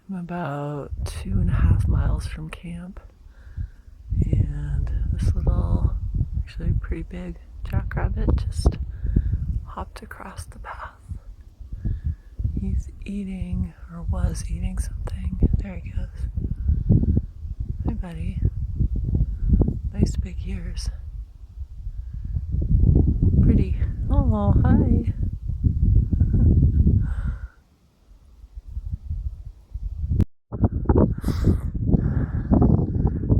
I'm about 2.5 miles from camp, and this little, actually pretty big jackrabbit just hopped across the path. He's eating, or was eating something. There he goes. Hi, buddy. Nice big ears. Pretty. Oh, hi.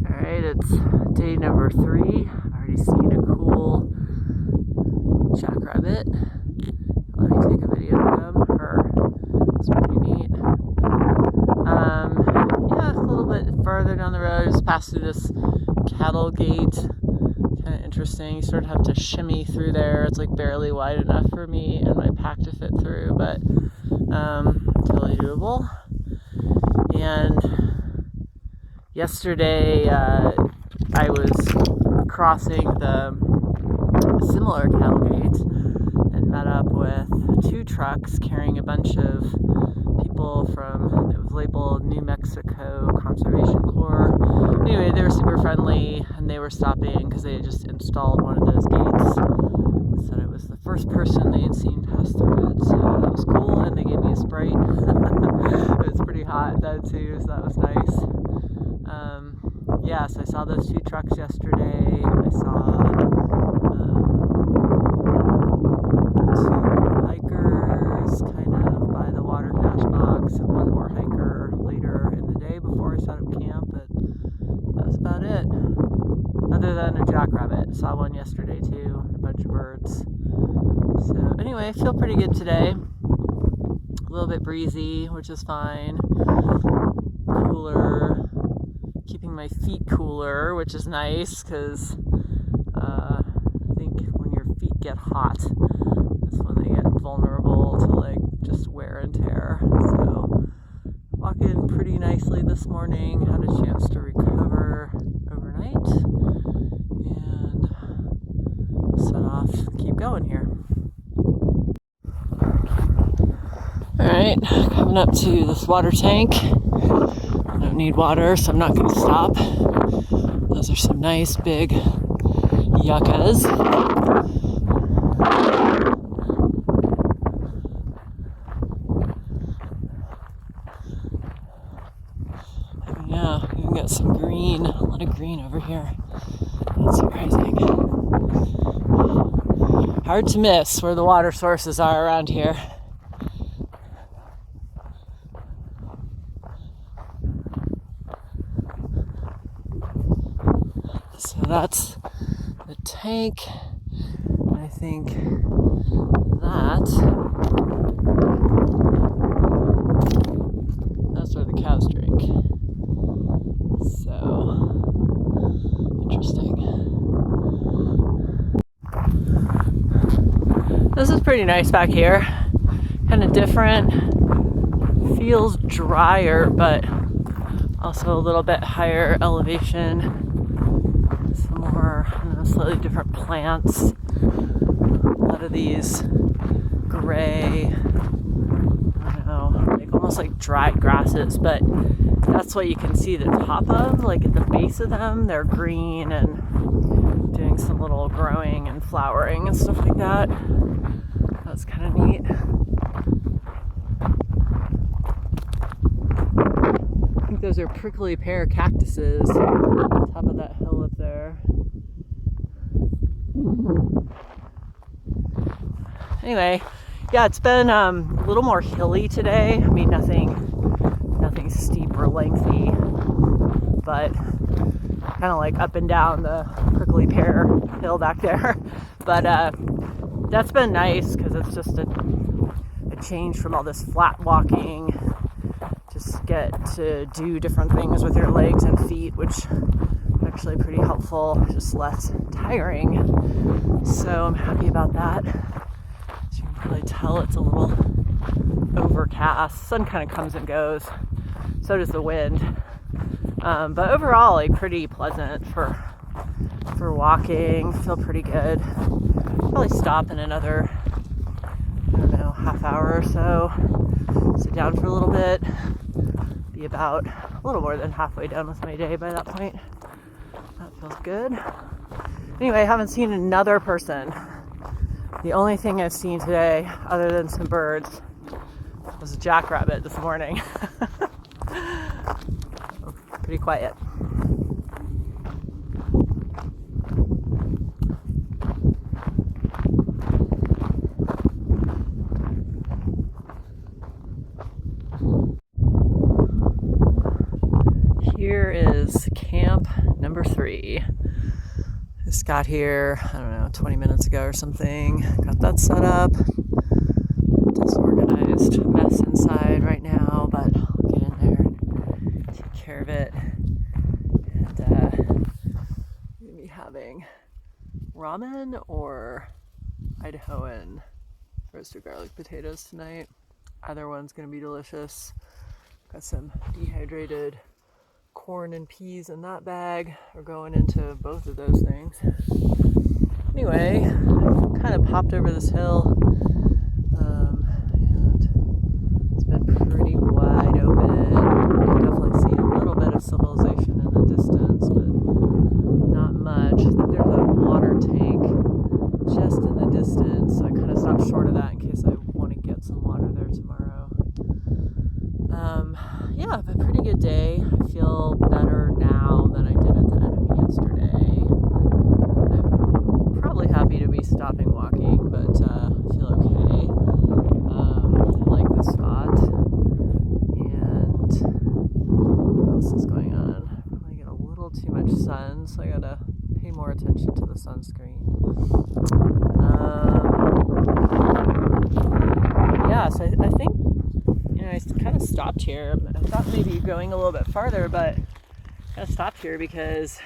Alright, it's day number 3. I've already seen a cool jackrabbit. Let me take a video of him. It's pretty neat. Yeah, a little bit further down the road, just passed through this cattle gate. Kind of interesting. You sort of have to shimmy through there. It's like barely wide enough for me and my pack to fit through, but totally doable. And yesterday I was crossing the similar cattle gate and met up with 2 trucks carrying a bunch of people from, it was labeled New Mexico Conservation Corps. Anyway, they were super friendly and they were stopping because they had just installed one of those gates. They said it was the first person they had seen pass through it, so that was cool, and they gave me a Sprite. It was pretty hot though too, so that was nice. Yeah, so I saw those 2 trucks yesterday. I saw 2 hikers kind of by the water cache box, and 1 more hiker later in the day before I set up camp, but that was about it. Other than a jackrabbit. Saw one yesterday too, and a bunch of birds. So anyway, I feel pretty good today. A little bit breezy, which is fine. Cooler. Keeping my feet cooler, which is nice, because I think when your feet get hot, that's when they get vulnerable to like just wear and tear. So walking pretty nicely this morning, had a chance to recover overnight, and set off, keep going here. Alright, coming up to this water tank. I don't need water, so I'm not going to stop. Those are some nice big yuccas. Yeah, even got some green, a lot of green over here. That's surprising. Hard to miss where the water sources are around here. So that's the tank. I think that's where the cows drink. So interesting. This is pretty nice back here. Kind of different. Feels drier, but also a little bit higher elevation. Some more, slightly different plants. A lot of these gray, like almost like dried grasses, but that's what you can see the top of. Like at the base of them, they're green and doing some little growing and flowering and stuff like that. That's kind of neat. I think those are prickly pear cactuses on top of that hill up there. Anyway, yeah, it's been a little more hilly today. I mean, nothing steep or lengthy, but kind of like up and down the prickly pear hill back there. But that's been nice because it's just a change from all this flat walking. Just get to do different things with your legs and feet, which is actually pretty helpful, just less tiring. So I'm happy about that. As you can probably tell, it's a little overcast. Sun kind of comes and goes. So does the wind. But overall, like pretty pleasant for walking. Feel pretty good. Probably stop in another, half hour or so. Sit down for a little bit. be about a little more than halfway done with my day by that point. That feels good. Anyway, I haven't seen another person. The only thing I've seen today, other than some birds, was a jackrabbit this morning. Pretty quiet. Here is camp number 3. Just got here, I don't know, 20 minutes ago or something. Got that set up. Disorganized mess inside right now, but I'll get in there and take care of it. And I'm gonna be having ramen or Idahoan roasted garlic potatoes tonight. Either one's gonna be delicious. Got some dehydrated corn and peas in that bag. We're going into both of those things. Anyway, I kind of popped over this hill, and it's been pretty wide open. You can definitely see a little bit of civilization in the distance, but not much. I think there's a water tank just in the distance, so I kind of stopped short of that in case I want to get some water there tomorrow. Yeah, but pretty good day. I feel better now than I did at the end of yesterday. I'm probably happy to be stopping walking, but I feel okay. I like this spot. And what else is going on? I get a little too much sun, so I gotta pay more attention to the sunscreen. Yeah, so I think I kind of stopped here. I thought maybe going a little bit farther, but I kind of stopped here because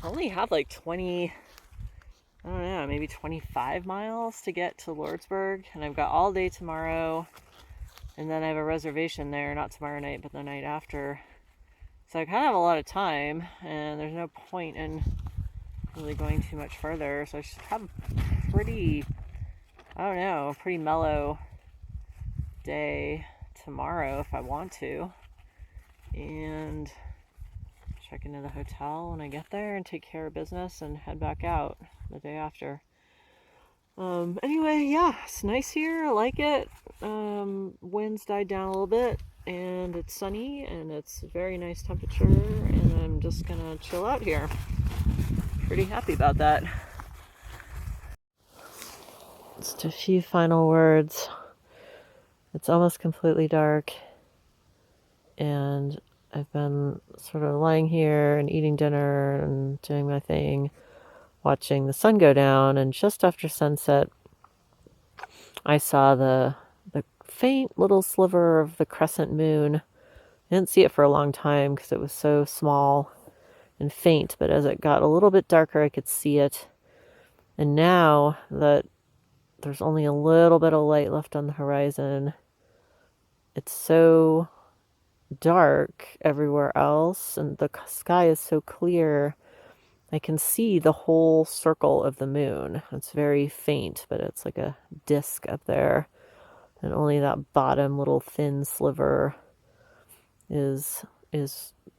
I only have like 20, I don't know, maybe 25 miles to get to Lordsburg, and I've got all day tomorrow, and then I have a reservation there, not tomorrow night, but the night after. So I kind of have a lot of time, and there's no point in really going too much further, so I should have a pretty, I don't know, pretty mellow day tomorrow if I want to, and check into the hotel when I get there and take care of business and head back out the day after. Anyway, yeah, it's nice here. I like it. Winds died down a little bit, and it's sunny, and it's a very nice temperature, and I'm just gonna chill out here. Pretty happy about that. Just a few final words. It's almost completely dark, and I've been sort of lying here and eating dinner and doing my thing, watching the sun go down, and just after sunset, I saw the faint little sliver of the crescent moon. I didn't see it for a long time because it was so small and faint, but as it got a little bit darker, I could see it. And now that there's only a little bit of light left on the horizon, it's so dark everywhere else, and the sky is so clear, I can see the whole circle of the moon. It's very faint, but it's like a disc up there, and only that bottom little thin sliver is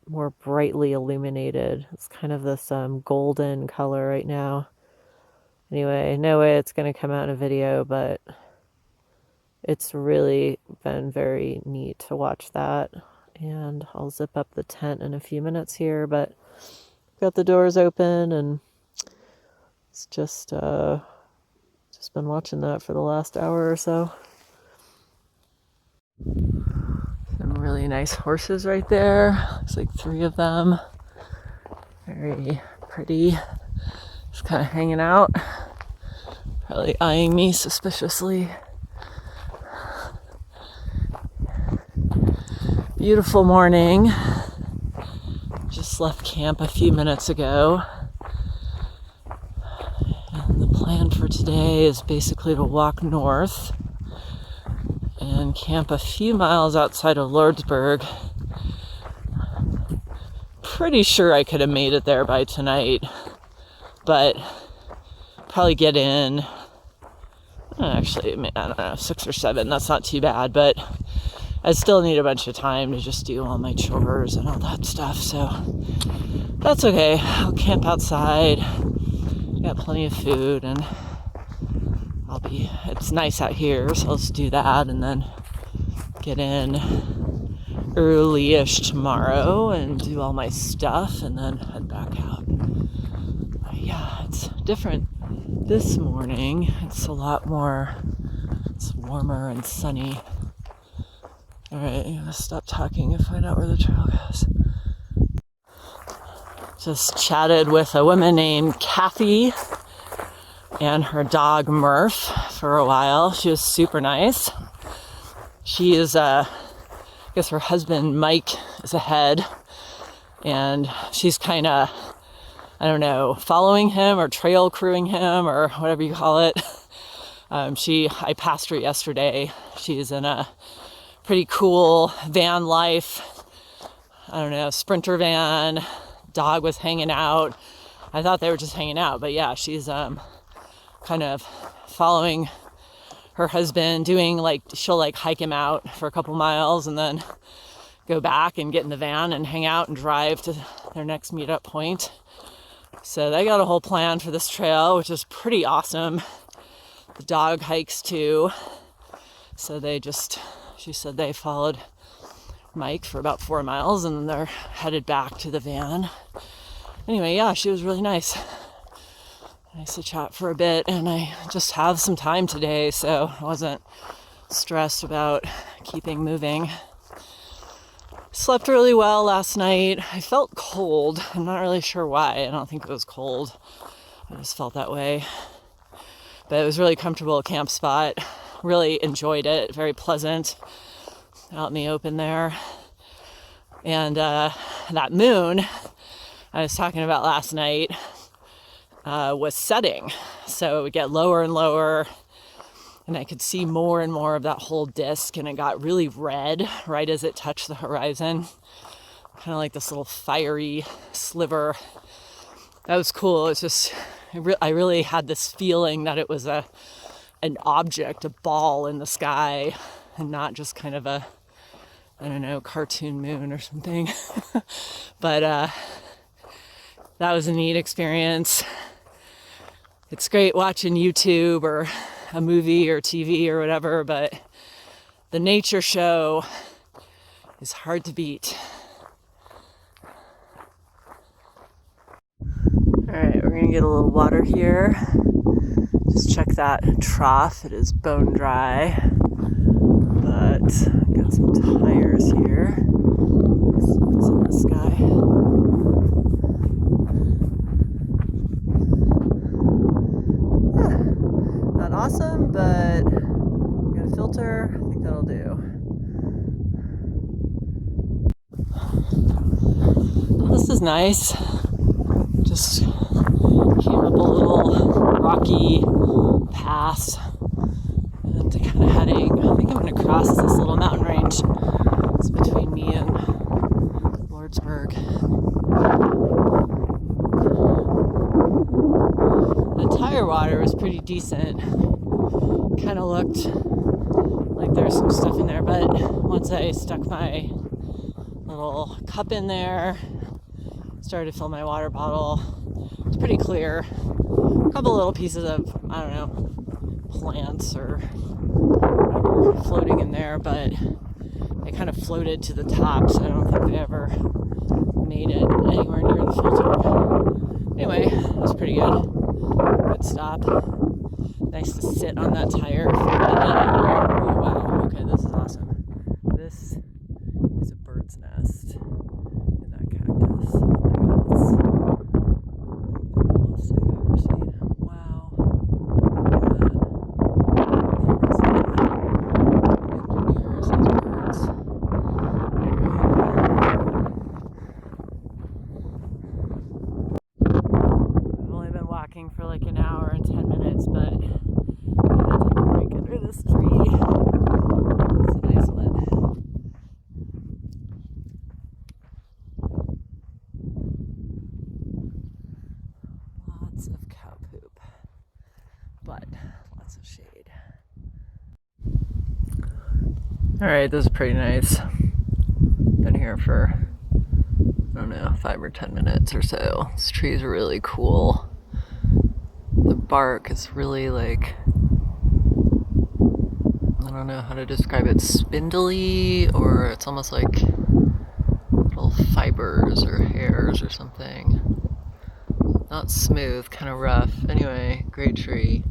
more brightly illuminated. It's kind of this golden color right now. Anyway, no way it's going to come out in a video, but it's really been very neat to watch that. And I'll zip up the tent in a few minutes here, but got the doors open, and it's just been watching that for the last hour or so. Some really nice horses right there. Looks like 3 of them. Very pretty. Just kind of hanging out. Probably eyeing me suspiciously. Beautiful morning. Just left camp a few minutes ago. And the plan for today is basically to walk north and camp a few miles outside of Lordsburg. Pretty sure I could have made it there by tonight, but probably get in, actually, I don't know, 6 or 7. That's not too bad, but I still need a bunch of time to just do all my chores and all that stuff, so that's okay. I'll camp outside, got plenty of food, and it's nice out here, so I'll just do that and then get in early-ish tomorrow and do all my stuff and then head back out. Yeah, it's different this morning. It's warmer and sunny. All right, I'm gonna stop talking and find out where the trail goes. Just chatted with a woman named Kathy and her dog Murph for a while. She was super nice. She is, I guess her husband Mike is ahead, and she's kind of, I don't know, following him or trail crewing him or whatever you call it. I passed her yesterday. She's in a pretty cool van life, I don't know, Sprinter van. Dog was hanging out. I thought they were just hanging out, but yeah, she's kind of following her husband, doing she'll hike him out for a couple miles and then go back and get in the van and hang out and drive to their next meetup point. So they got a whole plan for this trail, which is pretty awesome. The dog hikes too. So she said they followed Mike for about 4 miles and then they're headed back to the van. Anyway, yeah, she was really nice. Nice to chat for a bit, and I just have some time today, so I wasn't stressed about keeping moving. Slept really well last night. I felt cold. I'm not really sure why. I don't think it was cold. I just felt that way. But it was really comfortable camp spot. Really enjoyed it. Very pleasant out in the open there. And that moon I was talking about last night was setting, so it would get lower and lower, and I could see more and more of that whole disc, and it got really red right as it touched the horizon, kind of like this little fiery sliver. That was cool. It's just I really had this feeling that it was an object, a ball in the sky, and not just kind of a, I don't know, cartoon moon or something. But that was a neat experience. It's great watching YouTube or a movie or TV or whatever, but the nature show is hard to beat. All right, we're gonna get a little water here. Just check that trough. It is bone dry, but got some tires here. See what's in the sky. Awesome, but I'm gonna filter. I think that'll do. Well, this is nice. Just came up a little rocky pass and kind of heading. I think I'm gonna cross this little mountain range. It's between me and Lordsburg. The tire water was pretty decent. Kind of looked like there's some stuff in there, but once I stuck my little cup in there, started to fill my water bottle, it's pretty clear. A couple little pieces of, I don't know, plants or whatever floating in there, but they kind of floated to the top, so I don't think they ever made it anywhere near the filter. Anyway, it was pretty good. Good stop. Nice to sit on that tire for a minute. Oh, wow. Okay, this is awesome. This is a bird's nest in that cactus. Oh my god, it's the coolest thing I've ever seen. Wow. Look at that. Engineers, those birds. I've only been walking for like an hour and 10 minutes, but I'm gonna take a break under this tree. Alright, this is pretty nice. Been here for, I don't know, 5 or 10 minutes or so. This tree is really cool. The bark is really like, I don't know how to describe it, spindly, or it's almost like little fibers or hairs or something. Not smooth, kind of rough. Anyway, great tree.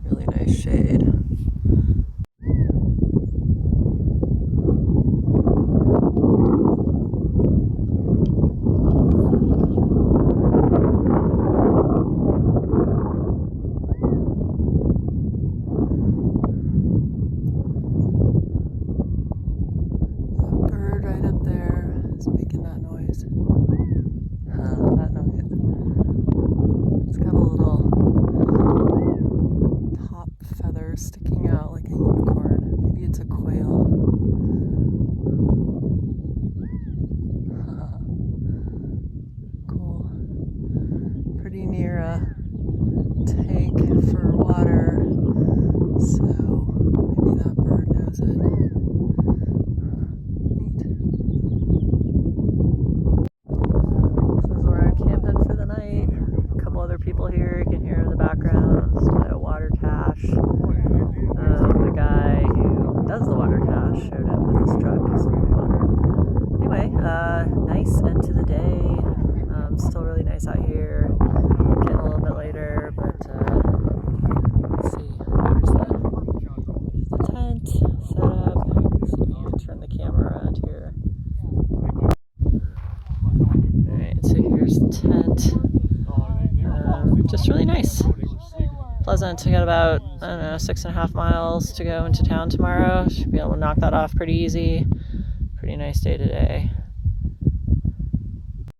Really nice shade. Making that noise. That noise. It's got a little top feather sticking out like a unicorn. Maybe it's a quail. Cool. Pretty near a tank for water, so maybe that bird knows it. People here, you can hear in the background a water cache. The guy who does the water cache showed up with his truck. Anyway, nice end to the day. Still really nice out here. Getting a little bit later, but let's see. There's the tent set up. Let's see if I can turn the camera around here. Alright, so here's the tent. Just really nice. Pleasant. I got about, I don't know, 6.5 miles to go into town tomorrow. Should be able to knock that off pretty easy. Pretty nice day today.